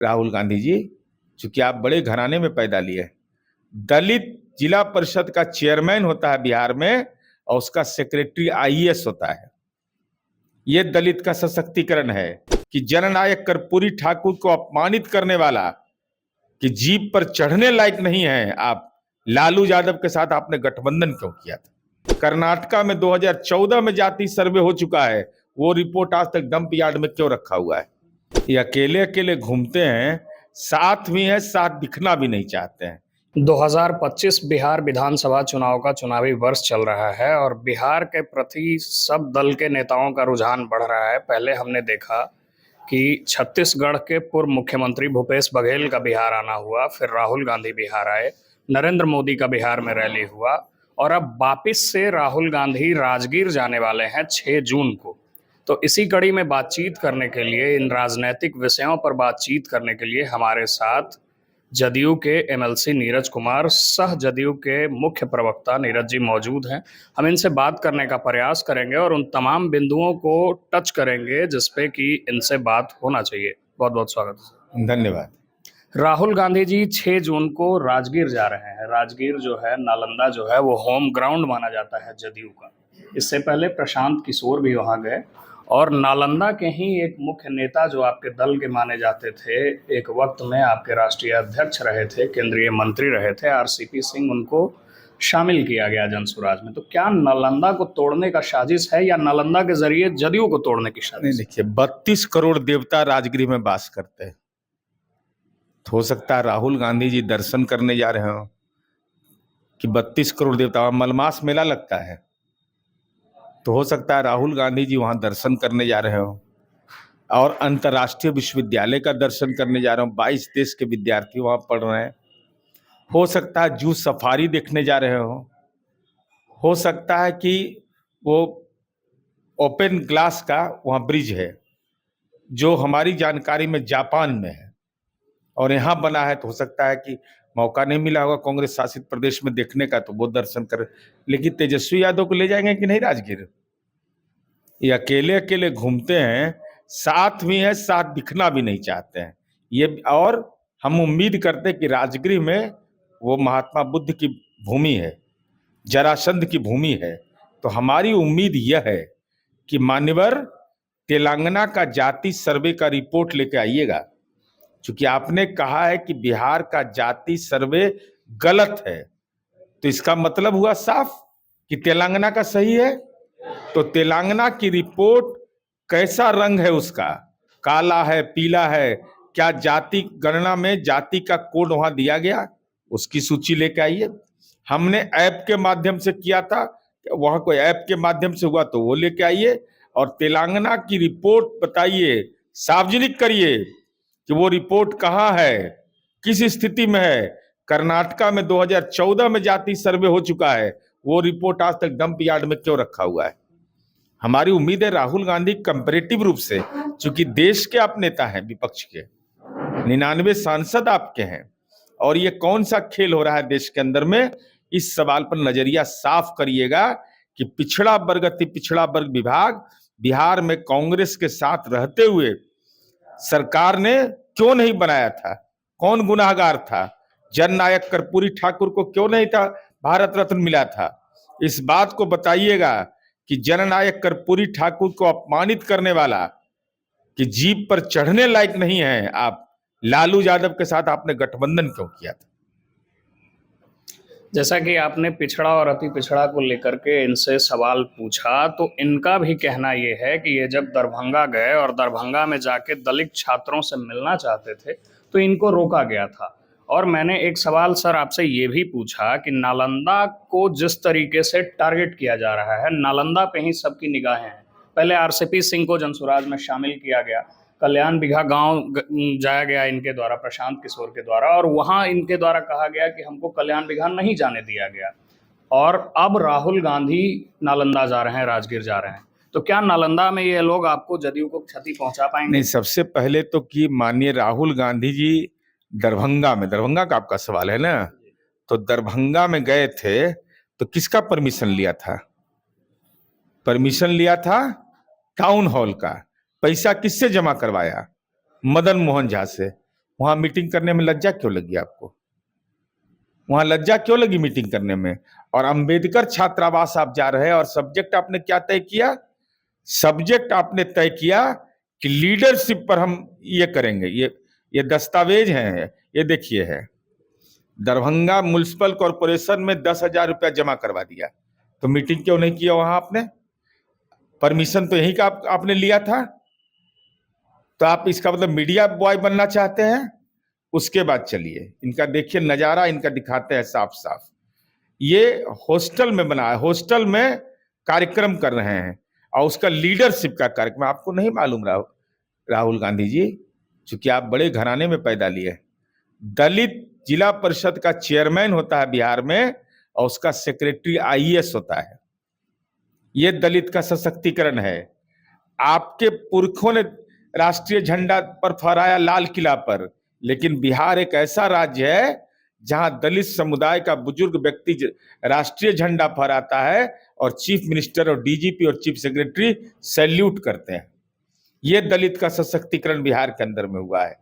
राहुल गांधी जी, चूंकि आप बड़े घराने में पैदा लिए, दलित जिला परिषद का चेयरमैन होता है बिहार में और उसका सेक्रेटरी आईएएस होता है। ये दलित का सशक्तिकरण है कि जननायक कर्पूरी ठाकुर को अपमानित करने वाला, कि जीप पर चढ़ने लायक नहीं है आप, लालू यादव के साथ आपने गठबंधन क्यों किया था? कर्नाटका में 2014 में जाति सर्वे हो चुका है, वो रिपोर्ट आज तक डंप यार्ड में क्यों रखा हुआ है? ये अकेले अकेले घूमते हैं, साथ भी हैं, साथ दिखना भी नहीं चाहते हैं। 2025 बिहार विधानसभा चुनाव का चुनावी वर्ष चल रहा है और बिहार के प्रति सब दल के नेताओं का रुझान बढ़ रहा है। पहले हमने देखा कि छत्तीसगढ़ के पूर्व मुख्यमंत्री भूपेश बघेल का बिहार आना हुआ, फिर राहुल गांधी बिहार आए, नरेंद्र मोदी का बिहार में रैली हुआ और अब वापिस से राहुल गांधी राजगीर जाने वाले हैं 6 जून को। तो इसी कड़ी में बातचीत करने के लिए, इन राजनैतिक विषयों पर बातचीत करने के लिए हमारे साथ जदयू के एमएलसी नीरज कुमार, सह जदयू के मुख्य प्रवक्ता नीरज जी मौजूद हैं। हम इनसे बात करने का प्रयास करेंगे और उन तमाम बिंदुओं को टच करेंगे जिसपे कि इनसे बात होना चाहिए। बहुत बहुत स्वागत है। धन्यवाद। राहुल गांधी जी 6 जून को राजगीर जा रहे हैं। राजगीर जो है, नालंदा जो है, वो होम ग्राउंड माना जाता है जदयू का। इससे पहले प्रशांत किशोर भी वहाँ गए और नालंदा के ही एक मुख्य नेता जो आपके दल के माने जाते थे, एक वक्त में आपके राष्ट्रीय अध्यक्ष रहे थे, केंद्रीय मंत्री रहे थे, आरसीपी सिंह, उनको शामिल किया गया जनसुराज में। तो क्या नालंदा को तोड़ने का साजिश है या नालंदा के जरिए जदयू को तोड़ने की साजिश? देखिए, 32 करोड़ देवता राजगीर में वास करते हैं। तो हो सकता है राहुल गांधी जी दर्शन करने जा रहे हो कि 32 करोड़ देवता, मलमास मेला लगता है, तो हो सकता है राहुल गांधी जी वहां दर्शन करने जा रहे हो और अंतर्राष्ट्रीय विश्वविद्यालय का दर्शन करने जा रहे हो। 22 देश के विद्यार्थी वहां पढ़ रहे हैं। हो सकता है जू सफारी देखने जा रहे हो सकता है कि वो ओपन ग्लास का वहां ब्रिज है जो हमारी जानकारी में जापान में है और यहाँ बना है, तो हो सकता है कि मौका नहीं मिला होगा कांग्रेस शासित प्रदेश में देखने का, तो वो दर्शन कर। लेकिन तेजस्वी यादव को ले जाएंगे कि नहीं राजगीर? ये अकेले अकेले घूमते हैं, साथ भी हैं, साथ दिखना भी नहीं चाहते हैं ये। और हम उम्मीद करते हैं कि राजगीर में वो महात्मा बुद्ध की भूमि है, जरासंध की भूमि है, तो हमारी उम्मीद यह है कि मान्यवर तेलंगाना का जाति सर्वे का रिपोर्ट लेके आइएगा। चूंकि आपने कहा है कि बिहार का जाति सर्वे गलत है, तो इसका मतलब हुआ साफ कि तेलंगाना का सही है। तो तेलंगाना की रिपोर्ट कैसा रंग है उसका, काला है, पीला है, क्या जाति गणना में जाति का कोड वहां दिया गया, उसकी सूची लेके आइए। हमने ऐप के माध्यम से किया था, वहां कोई ऐप के माध्यम से हुआ तो वो लेके आइए और तेलंगाना की रिपोर्ट बताइए, सार्वजनिक करिए कि वो रिपोर्ट कहाँ है, किस स्थिति में है। कर्नाटका में 2014 में जाति सर्वे हो चुका है, वो रिपोर्ट आज तक डंप यार्ड में क्यों रखा हुआ है? हमारी उम्मीद है राहुल गांधी कंपैरेटिव रूप से, चूंकि देश के आप नेता हैं, विपक्ष के 99 सांसद आपके हैं, और ये कौन सा खेल हो रहा है देश के अंदर में, इस सवाल पर नजरिया साफ करिएगा कि पिछड़ा वर्ग अति पिछड़ा वर्ग विभाग बिहार में कांग्रेस के साथ रहते हुए सरकार ने क्यों नहीं बनाया था? कौन गुनाहगार था? जननायक कर्पूरी ठाकुर को क्यों नहीं था भारत रत्न मिला था? इस बात को बताइएगा कि जननायक कर्पूरी ठाकुर को अपमानित करने वाला, कि जीप पर चढ़ने लायक नहीं है आप, लालू यादव के साथ आपने गठबंधन क्यों किया था? जैसा कि आपने पिछड़ा और अति पिछड़ा को लेकर के इनसे सवाल पूछा, तो इनका भी कहना ये है कि ये जब दरभंगा गए और दरभंगा में जाके दलित छात्रों से मिलना चाहते थे तो इनको रोका गया था। और मैंने एक सवाल सर आपसे ये भी पूछा कि नालंदा को जिस तरीके से टारगेट किया जा रहा है, नालंदा पे ही सबकी निगाहें हैं। पहले आरसीपी सिंह को जनसुराज में शामिल किया गया, कल्याण बिघा गांव जाया गया इनके द्वारा, प्रशांत किशोर के द्वारा, और वहां इनके द्वारा कहा गया कि हमको कल्याण बिघा नहीं जाने दिया गया। और अब राहुल गांधी नालंदा जा रहे हैं, राजगीर जा रहे हैं, तो क्या नालंदा में ये लोग आपको जदयू को क्षति पहुंचा पाएंगे? नहीं, सबसे पहले तो कि माननीय राहुल गांधी जी दरभंगा में, दरभंगा का आपका सवाल है ना, तो दरभंगा में गए थे तो किसका परमिशन लिया था? परमिशन लिया था टाउन हॉल का। पैसा किससे जमा करवाया? मदन मोहन झा से। वहां मीटिंग करने में लज्जा क्यों लगी आपको? वहां लज्जा क्यों लगी मीटिंग करने में? और अंबेडकर छात्रावास आप जा रहे हैं और सब्जेक्ट आपने क्या तय किया? सब्जेक्ट आपने तय किया कि लीडरशिप पर हम ये करेंगे। ये दस्तावेज हैं, ये देखिए है। दरभंगा म्युनिसिपल कॉरपोरेशन में 10,000 रुपया जमा करवा दिया, तो मीटिंग क्यों नहीं किया वहां आपने? परमिशन तो यही का आपने लिया था। तो आप इसका मतलब मीडिया बॉय बनना चाहते हैं? उसके बाद चलिए इनका देखिए नजारा, इनका दिखाते हैं साफ साफ। ये हॉस्टल में बना है, हॉस्टल में कार्यक्रम कर रहे हैं और उसका लीडरशिप का कार्यक्रम आपको नहीं मालूम? राहुल गांधी जी, चूंकि आप बड़े घराने में पैदा लिए, दलित जिला परिषद का चेयरमैन होता है बिहार में और उसका सेक्रेटरी आईएएस होता है। ये दलित का सशक्तिकरण है। आपके पुरखों ने राष्ट्रीय झंडा पर फहराया लाल किला पर, लेकिन बिहार एक ऐसा राज्य है जहां दलित समुदाय का बुजुर्ग व्यक्ति राष्ट्रीय झंडा फहराता है और चीफ मिनिस्टर और डीजीपी और चीफ सेक्रेटरी सैल्यूट करते हैं। ये दलित का सशक्तिकरण बिहार के अंदर में हुआ है।